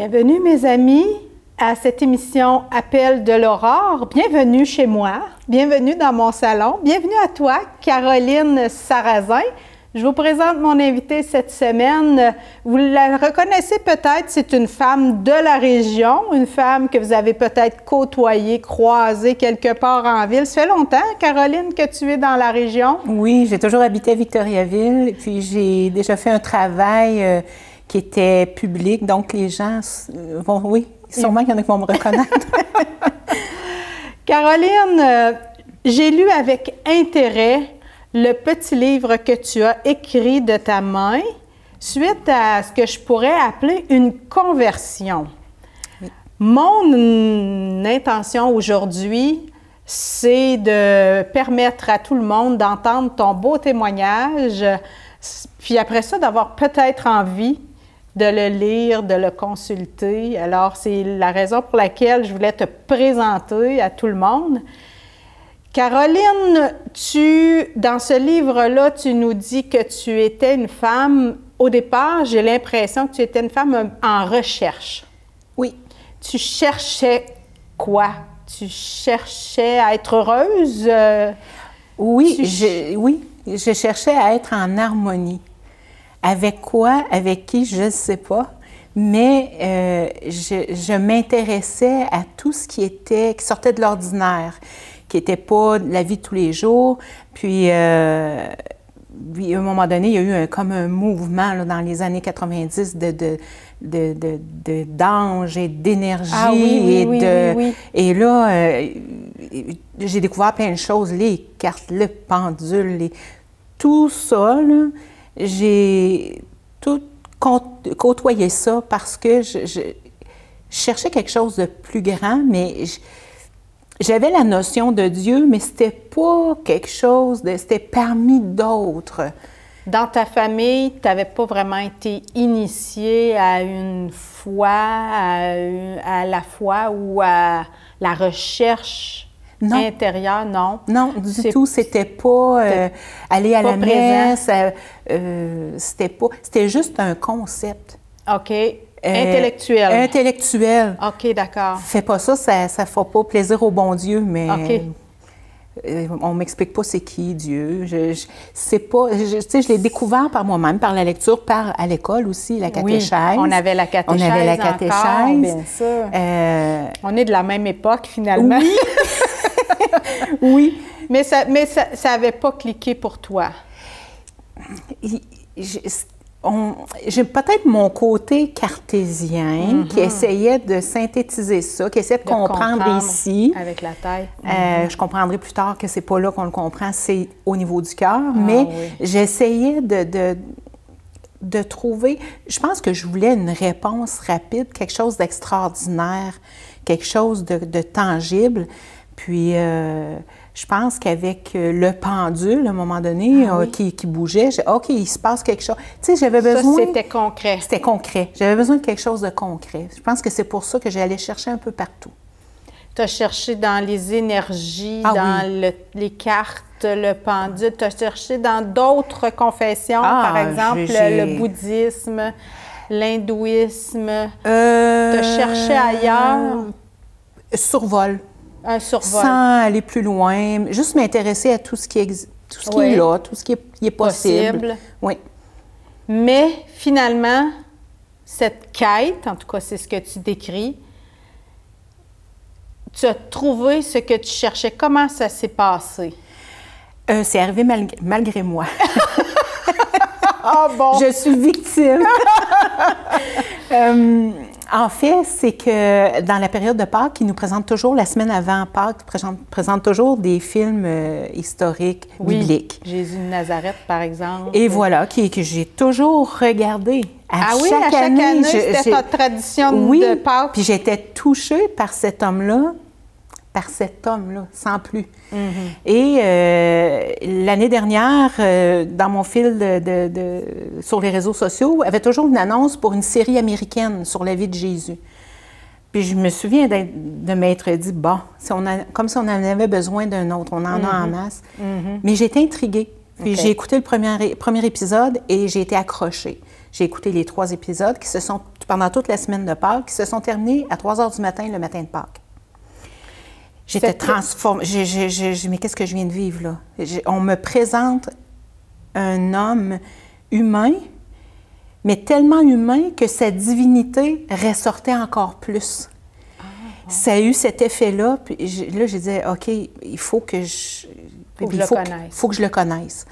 Bienvenue mes amis à cette émission Appel de l'Aurore. Bienvenue chez moi, bienvenue dans mon salon, bienvenue à toi Caroline Sarrazin. Je vous présente mon invitée cette semaine. Vous la reconnaissez peut-être, c'est une femme de la région, une femme que vous avez peut-être côtoyée, croisée quelque part en ville. Ça fait longtemps, Caroline, que tu es dans la région? Oui, j'ai toujours habité à Victoriaville, puis j'ai déjà fait un travail qui était public, donc les gens vont, oui, sûrement qu'il y en a qui vont me reconnaître. Caroline, j'ai lu avec intérêt le petit livre que tu as écrit de ta main suite à ce que je pourrais appeler une conversion. Oui. Mon intention aujourd'hui, c'est de permettre à tout le monde d'entendre ton beau témoignage, puis après ça, d'avoir peut-être envie de le lire, de le consulter. Alors, c'est la raison pour laquelle je voulais te présenter à tout le monde. Caroline, dans ce livre-là, tu nous dis que tu étais une femme, au départ, j'ai l'impression que tu étais une femme en recherche. Oui. Tu cherchais quoi? Tu cherchais à être heureuse? Oui, je cherchais à être en harmonie. Avec quoi? Avec qui? Je ne sais pas. Mais je m'intéressais à tout ce qui sortait de l'ordinaire, qui n'était pas la vie de tous les jours. Puis, à un moment donné, il y a eu comme un mouvement là, dans les années 90 d'anges et d'énergie. Ah, oui, oui. Et là, j'ai découvert plein de choses, les cartes, le pendule, tout ça, là, j'ai tout côtoyé ça parce que je cherchais quelque chose de plus grand, mais j'avais la notion de Dieu, mais c'était pas quelque chose c'était parmi d'autres. Dans ta famille, tu n'avais pas vraiment été initiée à une foi, à la foi ou à la recherche intérieure, non? Non, du tout. C'était pas aller à la messe. C'était juste un concept. OK. Intellectuel. Intellectuel. OK, d'accord. Fais pas ça, ça ne fera pas plaisir au bon Dieu, mais OK. On m'explique pas c'est qui Dieu. Je l'ai découvert par moi-même, par la lecture, à l'école aussi, la catéchèse. Oui, on avait la catéchèse encore, bien sûr. On est de la même époque, finalement. Oui. Oui. Mais ça n'avait pas cliqué pour toi. J'ai peut-être mon côté cartésien qui essayait de synthétiser ça, qui essayait de comprendre ici. Avec la tête. Je comprendrai plus tard que c'est pas là qu'on le comprend, c'est au niveau du cœur. Mais j'essayais de trouver... Je pense que je voulais une réponse rapide, quelque chose d'extraordinaire, quelque chose de tangible. Puis... je pense qu'avec le pendule, à un moment donné, qui bougeait, OK, il se passe quelque chose. Tu sais, j'avais besoin... Ça, c'était concret. C'était concret. J'avais besoin de quelque chose de concret. Je pense que c'est pour ça que j'allais chercher un peu partout. Tu as cherché dans les énergies, les cartes, le pendule. Tu as cherché dans d'autres confessions, par exemple, le bouddhisme, l'hindouisme. Tu as cherché ailleurs? Survol. Un survol. Sans aller plus loin, juste m'intéresser à tout ce qui est là, tout ce qui est possible. Oui. Mais finalement, cette quête, en tout cas c'est ce que tu décris, tu as trouvé ce que tu cherchais. Comment ça s'est passé? C'est arrivé malgré moi. Ah bon? Je suis victime. En fait, c'est que dans la période de Pâques, ils nous présentent toujours, la semaine avant Pâques, ils présentent toujours des films historiques, bibliques. Jésus de Nazareth, par exemple. Et voilà, que j'ai toujours regardé. À chaque année, c'était ta tradition de Pâques. Puis j'étais touchée par cet homme-là, sans plus. Et l'année dernière, dans mon fil sur les réseaux sociaux, il y avait toujours une annonce pour une série américaine sur la vie de Jésus. Puis je me souviens de m'être dit, bon, comme si on en avait besoin d'un autre, on en a en masse. Mais j'étais intriguée. Puis j'ai écouté le premier épisode et j'ai été accrochée. J'ai écouté les 3 épisodes qui se sont pendant toute la semaine de Pâques qui se sont terminées à 3 heures du matin, le matin de Pâques. J'étais transformée. Mais qu'est-ce que je viens de vivre, là? On me présente un homme humain, mais tellement humain que sa divinité ressortait encore plus. Ça a eu cet effet-là. Puis là, j'ai dit, OK, il faut que je le connaisse.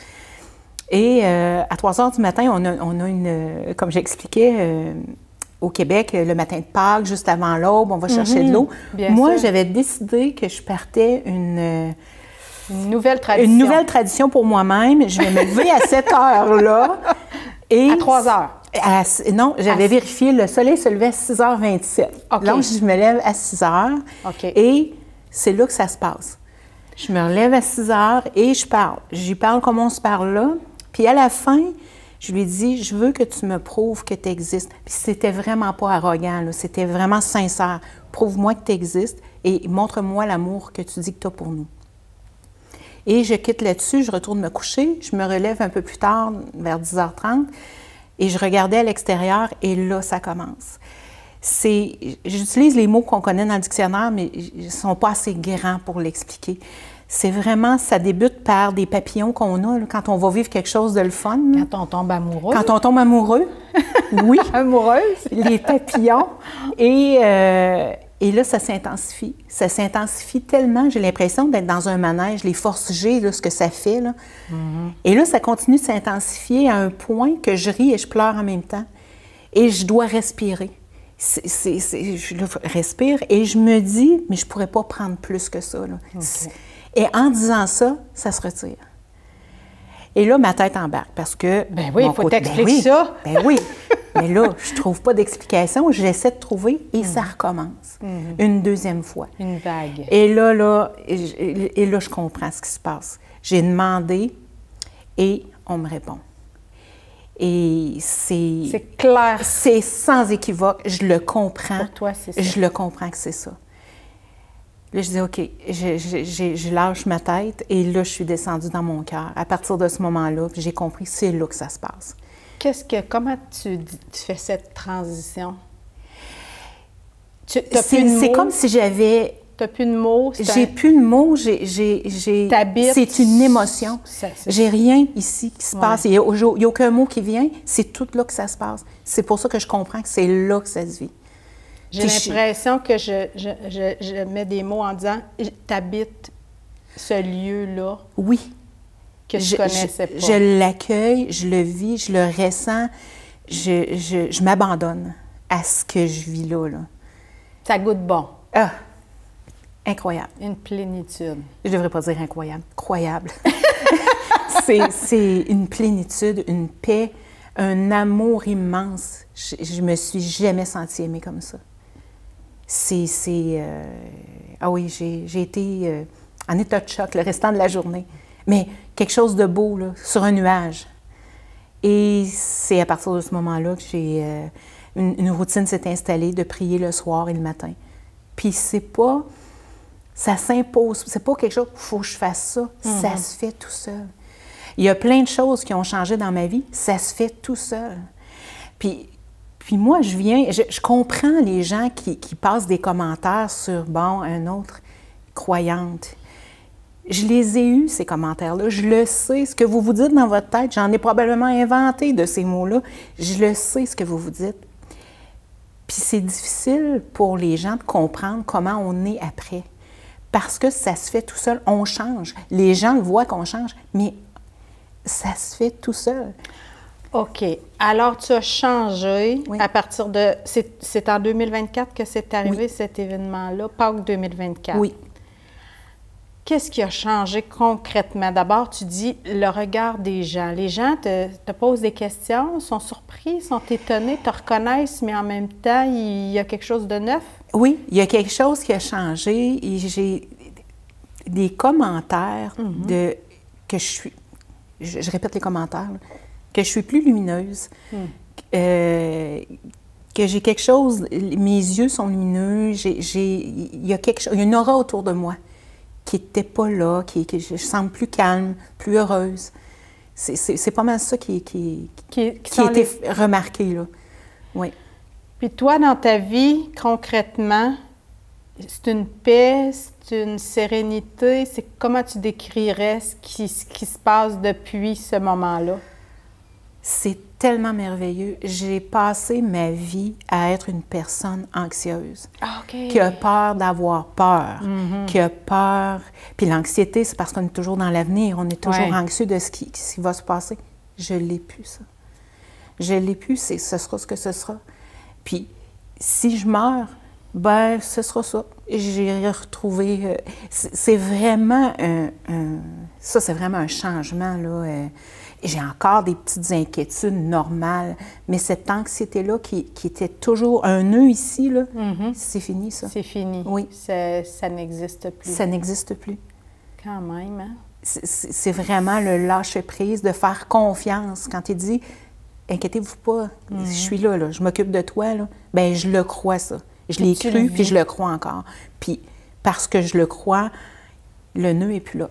Et à 3 heures du matin, on a une, comme j'expliquais, au Québec, le matin de Pâques, juste avant l'aube, on va chercher de l'eau. Moi, j'avais décidé que je partais une nouvelle tradition. Une nouvelle tradition pour moi-même. Je vais me lever à cette heure-là. À 3 heures? Non, j'avais vérifié, le soleil se levait à 6h27. Okay. Donc, je me lève à 6h. Okay. Et c'est là que ça se passe. Je me relève à 6h et je parle. J'y parle comme on se parle là. Puis à la fin, je lui dis, je veux que tu me prouves que tu existes. Puis c'était vraiment pas arrogant, là. C'était vraiment sincère. Prouve-moi que tu existes et montre-moi l'amour que tu dis que tu as pour nous. Et je quitte là-dessus, je retourne me coucher, je me relève un peu plus tard, vers 10h30, et je regardais à l'extérieur, et là, ça commence. J'utilise les mots qu'on connaît dans le dictionnaire, mais ils ne sont pas assez grands pour l'expliquer. C'est vraiment, ça débute par des papillons qu'on a là, quand on va vivre quelque chose de le fun. Là. Quand on tombe amoureux. Quand on tombe amoureux, oui. Amoureuse. Les papillons. Et là, ça s'intensifie. Ça s'intensifie tellement, j'ai l'impression d'être dans un manège, les forces G, là, ce que ça fait. Là. Et là, ça continue de s'intensifier à un point que je ris et je pleure en même temps. Et je dois respirer. Je respire et je me dis, mais je ne pourrais pas prendre plus que ça. Là. Okay. Et en disant ça, ça se retire. Et là, ma tête embarque parce que... Ben oui, il faut t'expliquer ça. Ben oui. Mais là, je ne trouve pas d'explication. J'essaie de trouver et ça recommence. Une deuxième fois. Une vague. Et là, je comprends ce qui se passe. J'ai demandé et on me répond. Et c'est... C'est clair. C'est sans équivoque. Je le comprends. Pour toi, c'est ça. Je le comprends que c'est ça. Là, je dis, OK, je lâche ma tête et là, je suis descendue dans mon cœur. À partir de ce moment-là, j'ai compris, c'est là que ça se passe. Comment tu fais cette transition? C'est comme si j'avais... Tu n'as plus de mots? J'ai plus de mots, c'est une émotion. J'ai rien ici qui se passe. Il n'y a aucun mot qui vient. C'est tout là que ça se passe. C'est pour ça que je comprends que c'est là que ça se vit. J'ai l'impression que je mets des mots en disant « tu habites ce lieu-là ». Oui. Que je ne connaissais pas. Je l'accueille, je le vis, je le ressens. Je m'abandonne à ce que je vis là. Ça goûte bon. Ah! Incroyable. Une plénitude. Je ne devrais pas dire incroyable. Croyable. C'est une plénitude, une paix, un amour immense. Je me suis jamais sentie aimée comme ça. Ah oui, j'ai été en état de choc le restant de la journée. Mais quelque chose de beau, là, sur un nuage. Et c'est à partir de ce moment-là que j'ai... une routine s'est installée de prier le soir et le matin. Puis c'est pas... Ça s'impose. C'est pas quelque chose, il faut que je fasse ça. Ça se fait tout seul. Il y a plein de choses qui ont changé dans ma vie. Ça se fait tout seul. Puis moi, je comprends les gens qui passent des commentaires sur, bon, un autre croyante. Je les ai eus, ces commentaires-là. Je le sais. Ce que vous vous dites dans votre tête, j'en ai probablement inventé de ces mots-là. Je le sais, ce que vous vous dites. Puis c'est difficile pour les gens de comprendre comment on est après. Parce que ça se fait tout seul. On change. Les gens le voient qu'on change, mais ça se fait tout seul. OK. Alors, tu as changé à partir de... C'est en 2024 que c'est arrivé, cet événement-là, Pâques 2024. Oui. Qu'est-ce qui a changé concrètement? D'abord, tu dis le regard des gens. Les gens te posent des questions, sont surpris, sont étonnés, te reconnaissent, mais en même temps, il y a quelque chose de neuf? Oui, il y a quelque chose qui a changé et j'ai des commentaires que je suis... Je répète les commentaires, là, que je suis plus lumineuse, que j'ai quelque chose... Mes yeux sont lumineux, il y a quelque chose, il y a une aura autour de moi qui n'était pas là, je semble plus calme, plus heureuse. C'est pas mal ça qui a été remarqué, là. Oui. Puis toi, dans ta vie, concrètement, c'est une paix, c'est une sérénité, c'est comment tu décrirais ce qui se passe depuis ce moment-là? C'est tellement merveilleux. J'ai passé ma vie à être une personne anxieuse, qui a peur d'avoir peur, qui a peur. Puis l'anxiété, c'est parce qu'on est toujours dans l'avenir, on est toujours anxieux de ce qui va se passer. Je ne l'ai plus, ça. Je ne l'ai plus, ce sera ce que ce sera. Puis si je meurs, ben ce sera ça. J'ai retrouvé... c'est vraiment ça, c'est vraiment un changement, là. J'ai encore des petites inquiétudes normales, mais cette anxiété-là qui était toujours un nœud ici, là, c'est fini, ça. C'est fini. Oui. Ça n'existe plus. Ça n'existe plus. Quand même, hein? C'est vraiment le lâcher-prise, de faire confiance. Quand il dit « Inquiétez-vous pas, je suis là, je m'occupe de toi », là, bien, je le crois, ça. Je l'ai cru, puis je le crois encore. Puis, parce que je le crois, le nœud n'est plus là.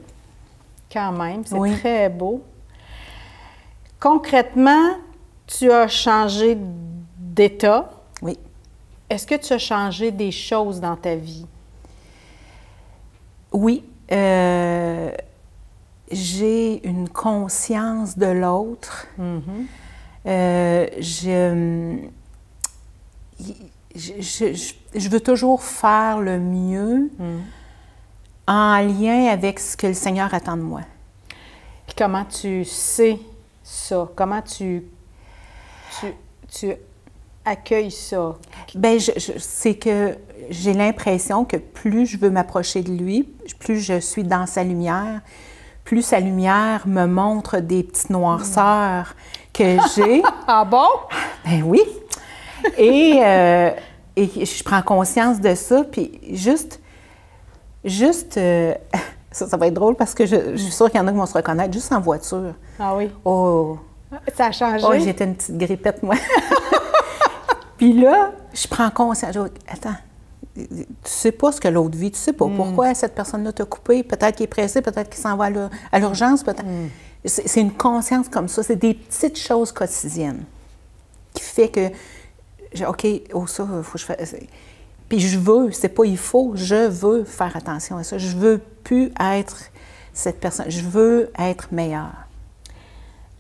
Quand même, c'est très beau. Concrètement, tu as changé d'état. Oui. Est-ce que tu as changé des choses dans ta vie? Oui. J'ai une conscience de l'autre. Je veux toujours faire le mieux en lien avec ce que le Seigneur attend de moi. Puis comment tu sais ça? Comment tu accueilles ça? Bien, c'est que j'ai l'impression que plus je veux m'approcher de lui, plus je suis dans sa lumière, plus sa lumière me montre des petites noirceurs que j'ai. Ah bon? Ben oui. Et je prends conscience de ça, puis juste ça va être drôle parce que je suis sûre qu'il y en a qui vont se reconnaître, juste en voiture. Ah oui? Oh! Ça a changé? Oh, j'étais une petite grippette, moi. Puis là, je prends conscience. Attends, tu sais pas ce que l'autre vit, tu sais pas pourquoi cette personne-là t'a coupé. Peut-être qu'il est pressé, peut-être qu'il s'en va à l'urgence, peut-être. C'est une conscience comme ça. C'est des petites choses quotidiennes qui fait que, OK, ça, il faut que je fasse. Puis je veux, c'est pas il faut, je veux faire attention à ça. Je veux plus être cette personne. Je veux être meilleure.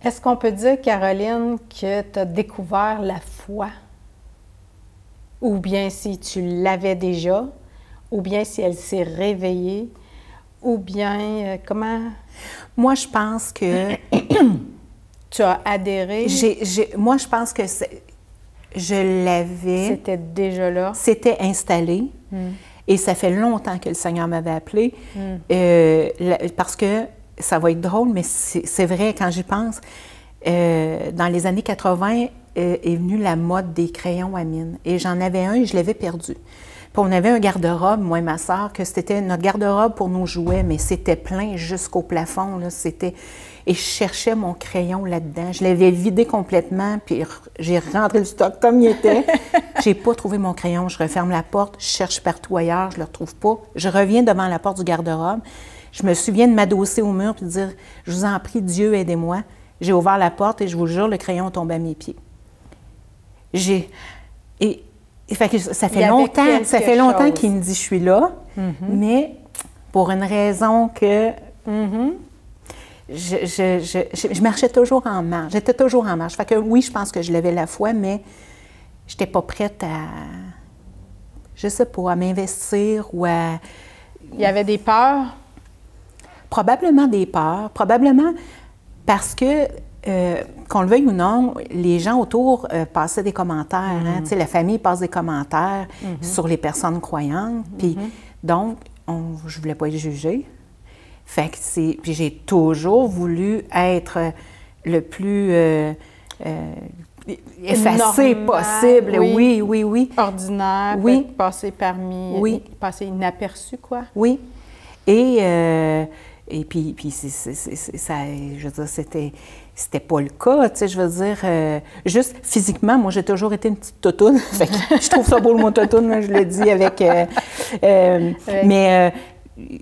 Est-ce qu'on peut dire, Caroline, que tu as découvert la foi? Ou bien si tu l'avais déjà, ou bien si elle s'est réveillée, ou bien comment? Moi, je pense que... Tu as adhéré? Moi, je pense que je l'avais... C'était déjà là? C'était installé. Et ça fait longtemps que le Seigneur m'avait appelée. Parce que, ça va être drôle, mais c'est vrai, quand j'y pense, dans les années 80, est venue la mode des crayons à mine. Et j'en avais un et je l'avais perdu. Puis on avait un garde-robe, moi et ma sœur, que c'était notre garde-robe pour nos jouets, mais c'était plein jusqu'au plafond, là, Et je cherchais mon crayon là-dedans. Je l'avais vidé complètement, puis j'ai rentré le stock comme il était. J'ai pas trouvé mon crayon. Je referme la porte, je cherche partout ailleurs, je le retrouve pas. Je reviens devant la porte du garde-robe. Je me souviens de m'adosser au mur et de dire « Je vous en prie, Dieu, aidez-moi ». J'ai ouvert la porte et je vous le jure, le crayon tombe à mes pieds. Fait que ça fait longtemps qu'il me dit « Je suis là mais pour une raison que... Je marchais toujours en marche. J'étais toujours en marche. Fait que oui, je pense que je levais la foi, mais je n'étais pas prête à... Je sais pas, à m'investir ou à... Il y avait des peurs? Probablement des peurs. Probablement parce que, qu'on le veuille ou non, les gens autour passaient des commentaires. Hein? Tu sais, la famille passe des commentaires sur les personnes croyantes. Puis donc, je voulais pas être jugée. Fait que puis j'ai toujours voulu être le plus effacé possible. Oui. Ordinaire, oui. Passer passer inaperçu, quoi. Oui. Et puis ça, je veux dire, c'était pas le cas, tu sais, je veux dire, juste physiquement, moi, j'ai toujours été une petite toutoune. Fait que je trouve ça beau le mot toutoune, je le dis avec... mais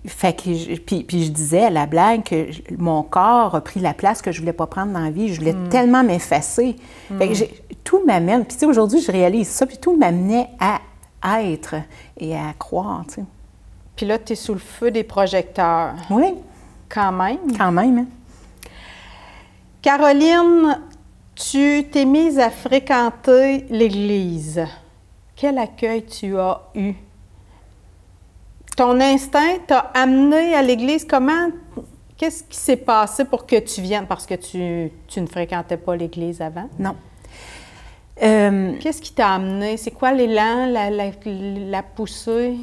fait que puis je disais à la blague que mon corps a pris la place que je voulais pas prendre dans la vie. Je voulais tellement m'effacer. Fait que tout m'amène. Puis tu sais, aujourd'hui, je réalise ça. Puis tout m'amenait à être et à croire, tu sais. Puis là, tu es sous le feu des projecteurs. Oui. Quand même. Quand même, hein? Caroline, tu t'es mise à fréquenter l'Église. Quel accueil tu as eu? Ton instinct t'a amené à l'Église. Comment? Qu'est-ce qui s'est passé pour que tu viennes? Parce que tu ne fréquentais pas l'Église avant. Non. Qu'est-ce qui t'a amené? C'est quoi l'élan, la poussée?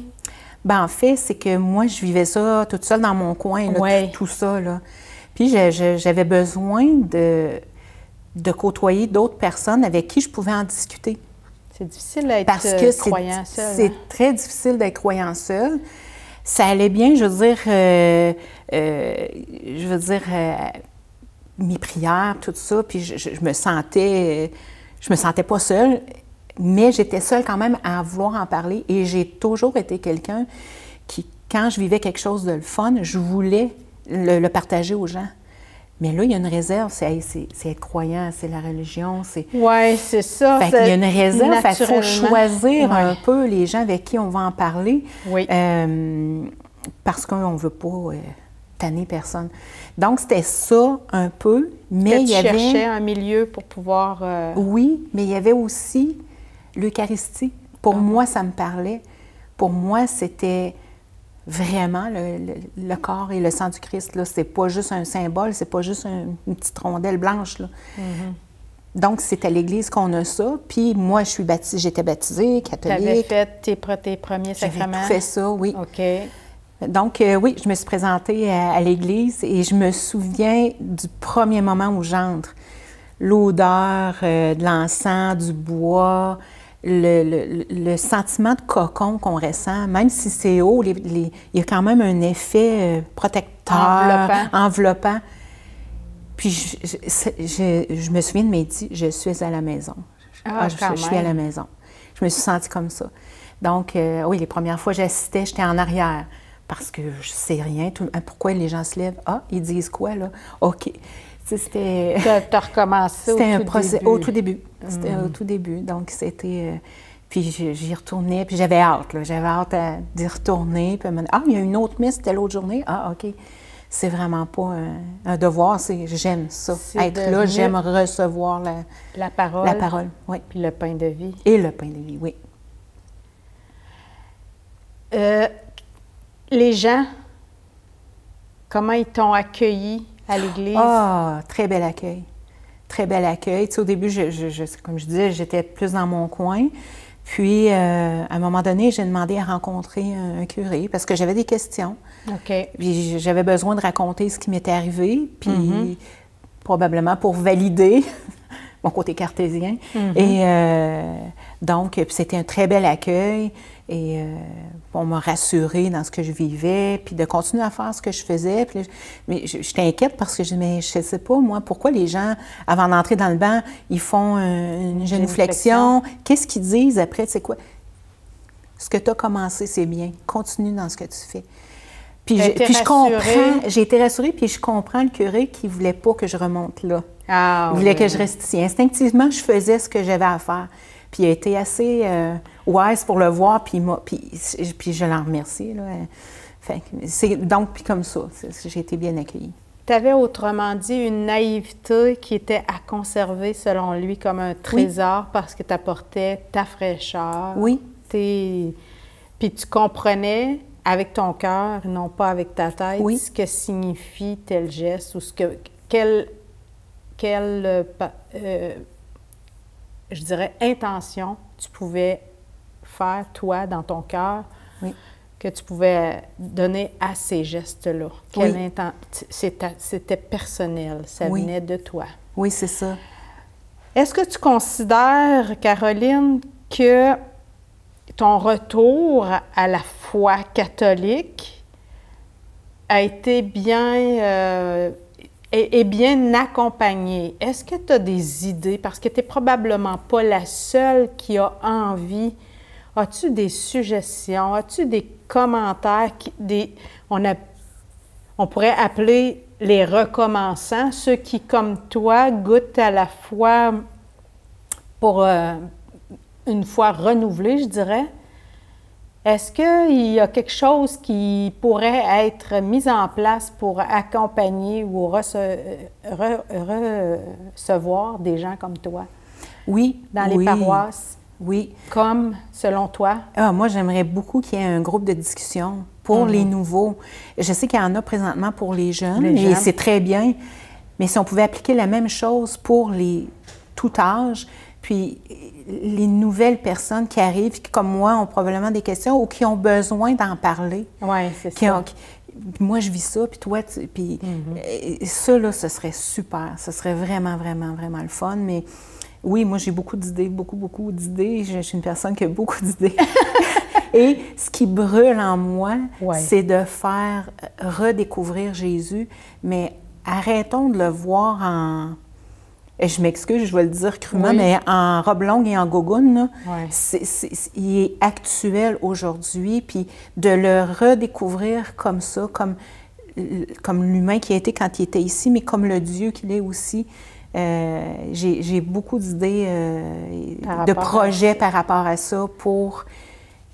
Ben, en fait, c'est que moi, je vivais ça toute seule dans mon coin, là, Ouais. tout ça, là. Puis j'avais besoin de côtoyer d'autres personnes avec qui je pouvais en discuter. C'est difficile d'être croyant seul. C'est très difficile d'être croyant seul. Ça allait bien, je veux dire, mes prières, tout ça, puis je me sentais pas seule, mais j'étais seule quand même à vouloir en parler. Et j'ai toujours été quelqu'un qui, quand je vivais quelque chose de le fun, je voulais le partager aux gens. Mais là, il y a une réserve, c'est être croyant, c'est la religion, c'est... Oui, c'est ça. Fait qu'il y a une réserve, il faut naturellement. choisir un peu les gens avec qui on va en parler, Oui. parce qu'on ne veut pas tanner personne. Donc, c'était ça un peu, mais il y avait... Tu cherchais un milieu pour pouvoir... Oui, mais il y avait aussi l'Eucharistie. Pour moi, ça me parlait. Pour moi, c'était... Vraiment, le corps et le sang du Christ, là, c'est pas juste un symbole, c'est pas juste une petite rondelle blanche, là. Donc, c'est à l'Église qu'on a ça. Puis moi, j'étais baptisée, catholique. Tu avais fait tes premiers sacrements? J'avais fait ça, oui. OK. Donc, oui, je me suis présentée à l'Église et je me souviens du premier moment où j'entre. L'odeur de l'encens, du bois, le sentiment de cocon qu'on ressent, même si c'est haut, il y a quand même un effet protecteur, enveloppant. Puis je me souviens de m'être dit, je suis à la maison. Je suis à la maison. Je me suis sentie comme ça. Donc, oui, les premières fois j'assistais, j'étais en arrière, parce que je sais rien. Pourquoi les gens se lèvent? Ah, ils disent quoi, là? OK. C'était... Tu as recommencé au tout début. C'était au tout début. Donc, c'était... puis j'y retournais, puis j'avais hâte, là. J'avais hâte d'y retourner. Puis il y a une autre messe, telle autre journée. Ah, OK. C'est vraiment pas un devoir, j'aime ça. Être là, j'aime recevoir la parole. La parole, oui. Puis le pain de vie. Et le pain de vie, oui. Les gens, comment ils t'ont accueilli à l'Église? Ah, très bel accueil. Très bel accueil. Tu sais, au début, comme je disais, j'étais plus dans mon coin. Puis, à un moment donné, j'ai demandé à rencontrer un curé parce que j'avais des questions. OK. Puis, j'avais besoin de raconter ce qui m'était arrivé, puis probablement pour valider mon côté cartésien. Et donc, puis c'était un très bel accueil. Et on m'a rassurée dans ce que je vivais, puis de continuer à faire ce que je faisais. Puis là, mais j'étais inquiète parce que je ne sais pas, moi, pourquoi les gens, avant d'entrer dans le banc, ils font une génuflexion. Qu'est-ce qu'ils disent après? C'est quoi? Ce que tu as commencé, c'est bien. Continue dans ce que tu fais. Puis je comprends, j'ai été rassurée, puis je comprends le curé qui ne voulait pas que je remonte là. Il voulait que je reste ici. Instinctivement, je faisais ce que j'avais à faire. Puis il a été assez wise pour le voir, puis je l'en remercie. Là. Donc, puis comme ça, j'ai été bien accueillie. Tu avais autrement dit une naïveté qui était à conserver, selon lui, comme un trésor parce que tu apportais ta fraîcheur. Oui. Puis tu comprenais avec ton cœur, non pas avec ta tête, ce que signifie tel geste ou quelle je dirais, intention tu pouvais faire, toi, dans ton cœur, que tu pouvais donner à ces gestes-là. C'était personnel, ça venait de toi. Oui, c'est ça. Est-ce que tu considères, Caroline, que ton retour à la foi catholique a été bien... est bien accompagné? Est-ce que tu as des idées? Parce que tu n'es probablement pas la seule qui a envie as-tu des suggestions? As-tu des commentaires? On pourrait appeler les recommençants, ceux qui, comme toi, goûtent à la foi pour une foi renouvelée, je dirais. Est-ce qu'il y a quelque chose qui pourrait être mis en place pour accompagner ou recevoir des gens comme toi? Oui. Dans les paroisses? Oui. Comme, selon toi? Moi, j'aimerais beaucoup qu'il y ait un groupe de discussion pour les nouveaux. Je sais qu'il y en a présentement pour les jeunes, et c'est très bien, mais si on pouvait appliquer la même chose pour tout âge, puis les nouvelles personnes qui arrivent, qui, comme moi, ont probablement des questions ou qui ont besoin d'en parler. Oui, c'est ça. Moi, je vis ça, puis toi, puis ça, là, ce serait super. Ce serait vraiment, vraiment, vraiment le fun, mais oui, moi, j'ai beaucoup d'idées, beaucoup d'idées. Je suis une personne qui a beaucoup d'idées. Et ce qui brûle en moi, c'est de faire redécouvrir Jésus, mais arrêtons de le voir en... Et je m'excuse, je vais le dire crûment, mais en robe longue et en gogoune, là, il est actuel aujourd'hui, puis de le redécouvrir comme ça, comme l'humain qui a été quand il était ici, mais comme le Dieu qu'il est aussi. J'ai beaucoup d'idées, de projets par rapport à ça pour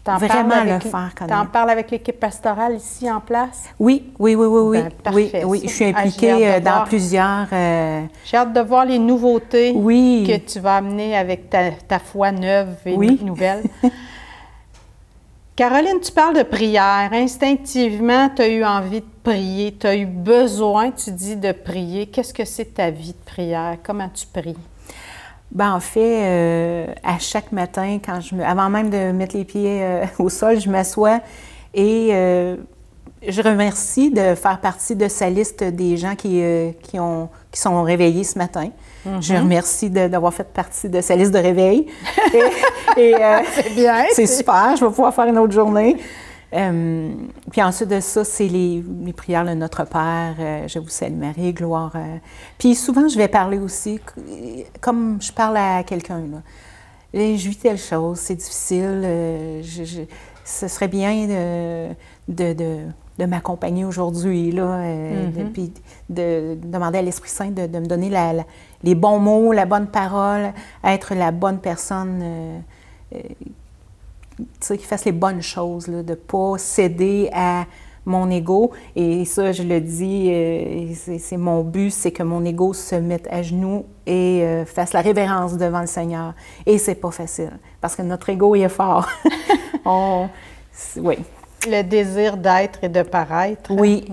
vraiment le faire connaître. T'en parles avec l'équipe pastorale ici en place? Oui. Ben, parfait, oui. Je suis impliquée dans plusieurs... J'ai hâte de voir les nouveautés oui. que tu vas amener avec ta foi neuve et nouvelle. Caroline, tu parles de prière. Instinctivement, tu as eu envie de prier. Tu as eu besoin, tu dis, de prier. Qu'est-ce que c'est ta vie de prière? Comment tu pries? Bien, en fait, à chaque matin, avant même de mettre les pieds au sol, je m'assois et je remercie de faire partie de sa liste des gens qui sont réveillés ce matin. Je remercie d'avoir fait partie de sa liste de réveil. C'est bien. C'est super, je vais pouvoir faire une autre journée. Puis ensuite de ça, c'est les prières de Notre Père, je vous salue Marie, gloire. Puis souvent, je vais parler aussi, comme je parle à quelqu'un. Je vis telle chose, c'est difficile, ce serait bien de m'accompagner aujourd'hui, puis de demander à l'Esprit Saint de me donner les bons mots, la bonne parole, être la bonne personne, qui fasse les bonnes choses, de ne pas céder à mon ego. Et ça, je le dis, c'est mon but, c'est que mon ego se mette à genoux et fasse la révérence devant le Seigneur. Et c'est pas facile, parce que notre ego, il est fort. Oui. Le désir d'être et de paraître. Oui.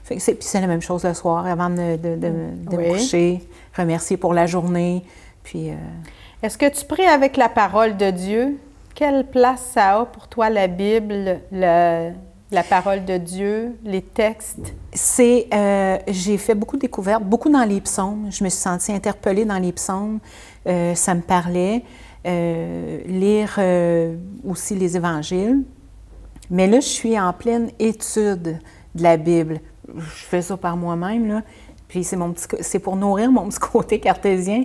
Puis c'est la même chose le soir, avant de me coucher, remercier pour la journée. Puis, Est-ce que tu pries avec la parole de Dieu? Quelle place ça a pour toi, la Bible, la parole de Dieu, les textes? J'ai fait beaucoup de découvertes, beaucoup dans les psaumes. Je me suis sentie interpellée dans les psaumes. Ça me parlait. Lire aussi les évangiles. Mais là, je suis en pleine étude de la Bible. Je fais ça par moi-même, là. Puis c'est pour nourrir mon petit côté cartésien.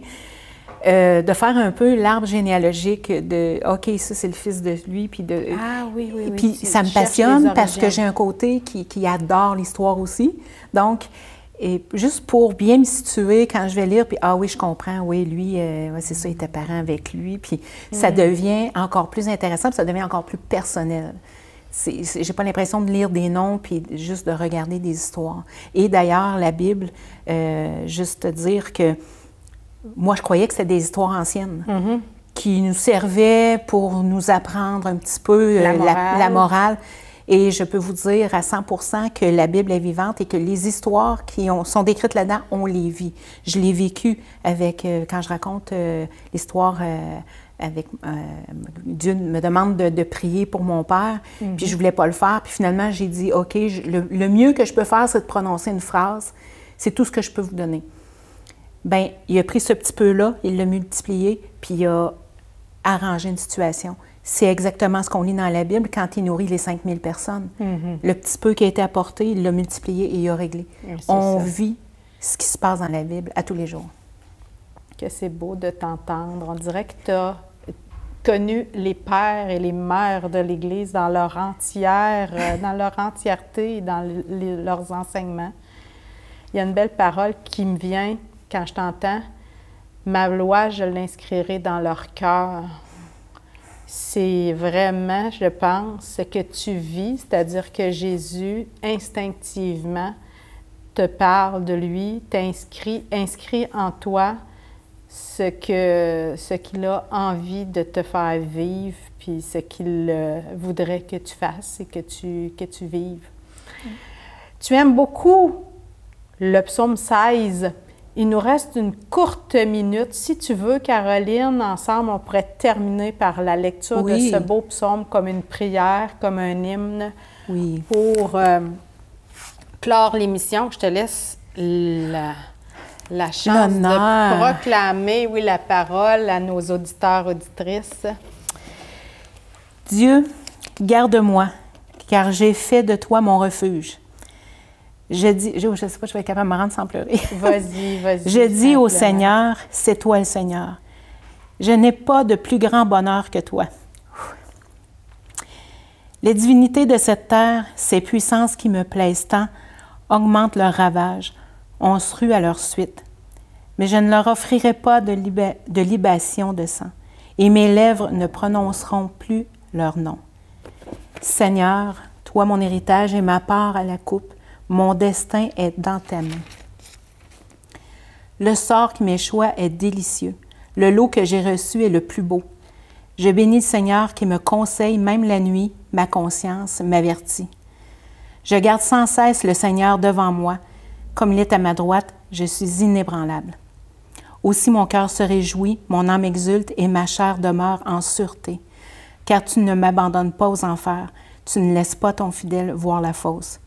De faire un peu l'arbre généalogique de « OK, ça, c'est le fils de lui. » Puis oui. Puis ça me passionne parce que j'ai un côté qui adore l'histoire aussi. Donc, juste pour bien me situer quand je vais lire, puis « Ah oui, je comprends, oui, lui, c'est ça, il était parent avec lui. » Puis ça devient encore plus intéressant, puis ça devient encore plus personnel. J'ai pas l'impression de lire des noms puis juste de regarder des histoires. Et d'ailleurs, la Bible, juste te dire que moi, je croyais que c'était des histoires anciennes qui nous servaient pour nous apprendre un petit peu la morale. Et je peux vous dire à 100% que la Bible est vivante et que les histoires qui sont décrites là-dedans, on les vit. Je l'ai vécu quand je raconte l'histoire avec Dieu me demande de prier pour mon père, puis je voulais pas le faire. Puis finalement, j'ai dit, OK, le mieux que je peux faire, c'est de prononcer une phrase. C'est tout ce que je peux vous donner. Bien, il a pris ce petit peu-là, il l'a multiplié, puis il a arrangé une situation. C'est exactement ce qu'on lit dans la Bible quand il nourrit les 5000 personnes. Le petit peu qui a été apporté, il l'a multiplié et il a réglé. On vit ce qui se passe dans la Bible à tous les jours. Que c'est beau de t'entendre. On dirait que tu as connu les pères et les mères de l'Église dans leur entièreté et dans leurs enseignements. Il y a une belle parole qui me vient quand je t'entends. Ma loi, je l'inscrirai dans leur cœur. C'est vraiment, je pense, ce que tu vis, c'est-à-dire que Jésus, instinctivement, te parle de lui, inscrit en toi ce qu'il a envie de te faire vivre, puis ce qu'il voudrait que tu fasses et que tu vives. Tu aimes beaucoup le psaume 16. Il nous reste une courte minute. Si tu veux, Caroline, ensemble, on pourrait terminer par la lecture de ce beau psaume comme une prière, comme un hymne, pour clore l'émission. Je te laisse la chance de proclamer, la parole à nos auditeurs, auditrices. Dieu, garde-moi, car j'ai fait de toi mon refuge. Je ne sais pas, je vais être capable de me rendre sans pleurer. Vas-y. Je dis au Seigneur, c'est toi le Seigneur. Je n'ai pas de plus grand bonheur que toi. Les divinités de cette terre, ces puissances qui me plaisent tant, augmentent leurs ravages. On se rue à leur suite. Mais je ne leur offrirai pas de libation de sang, et mes lèvres ne prononceront plus leur nom. Seigneur, toi mon héritage et ma part à la coupe, mon destin est dans ta main. Le sort qui m'échoit est délicieux. Le lot que j'ai reçu est le plus beau. Je bénis le Seigneur qui me conseille même la nuit, ma conscience m'avertit. Je garde sans cesse le Seigneur devant moi. Comme il est à ma droite, je suis inébranlable. Aussi mon cœur se réjouit, mon âme exulte et ma chair demeure en sûreté. Car tu ne m'abandonnes pas aux enfers, tu ne laisses pas ton fidèle voir la fosse.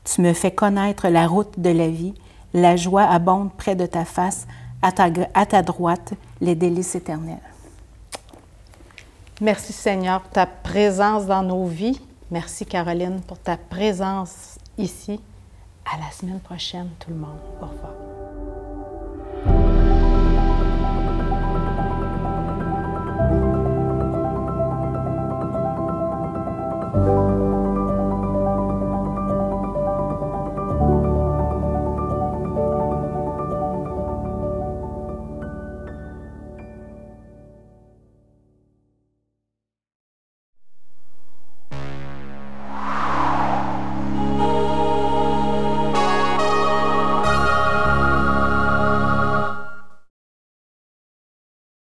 Tu me fais connaître la route de la vie, la joie abonde près de ta face, à ta droite, les délices éternels. Merci Seigneur pour ta présence dans nos vies. Merci Caroline pour ta présence ici. À la semaine prochaine tout le monde. Au revoir.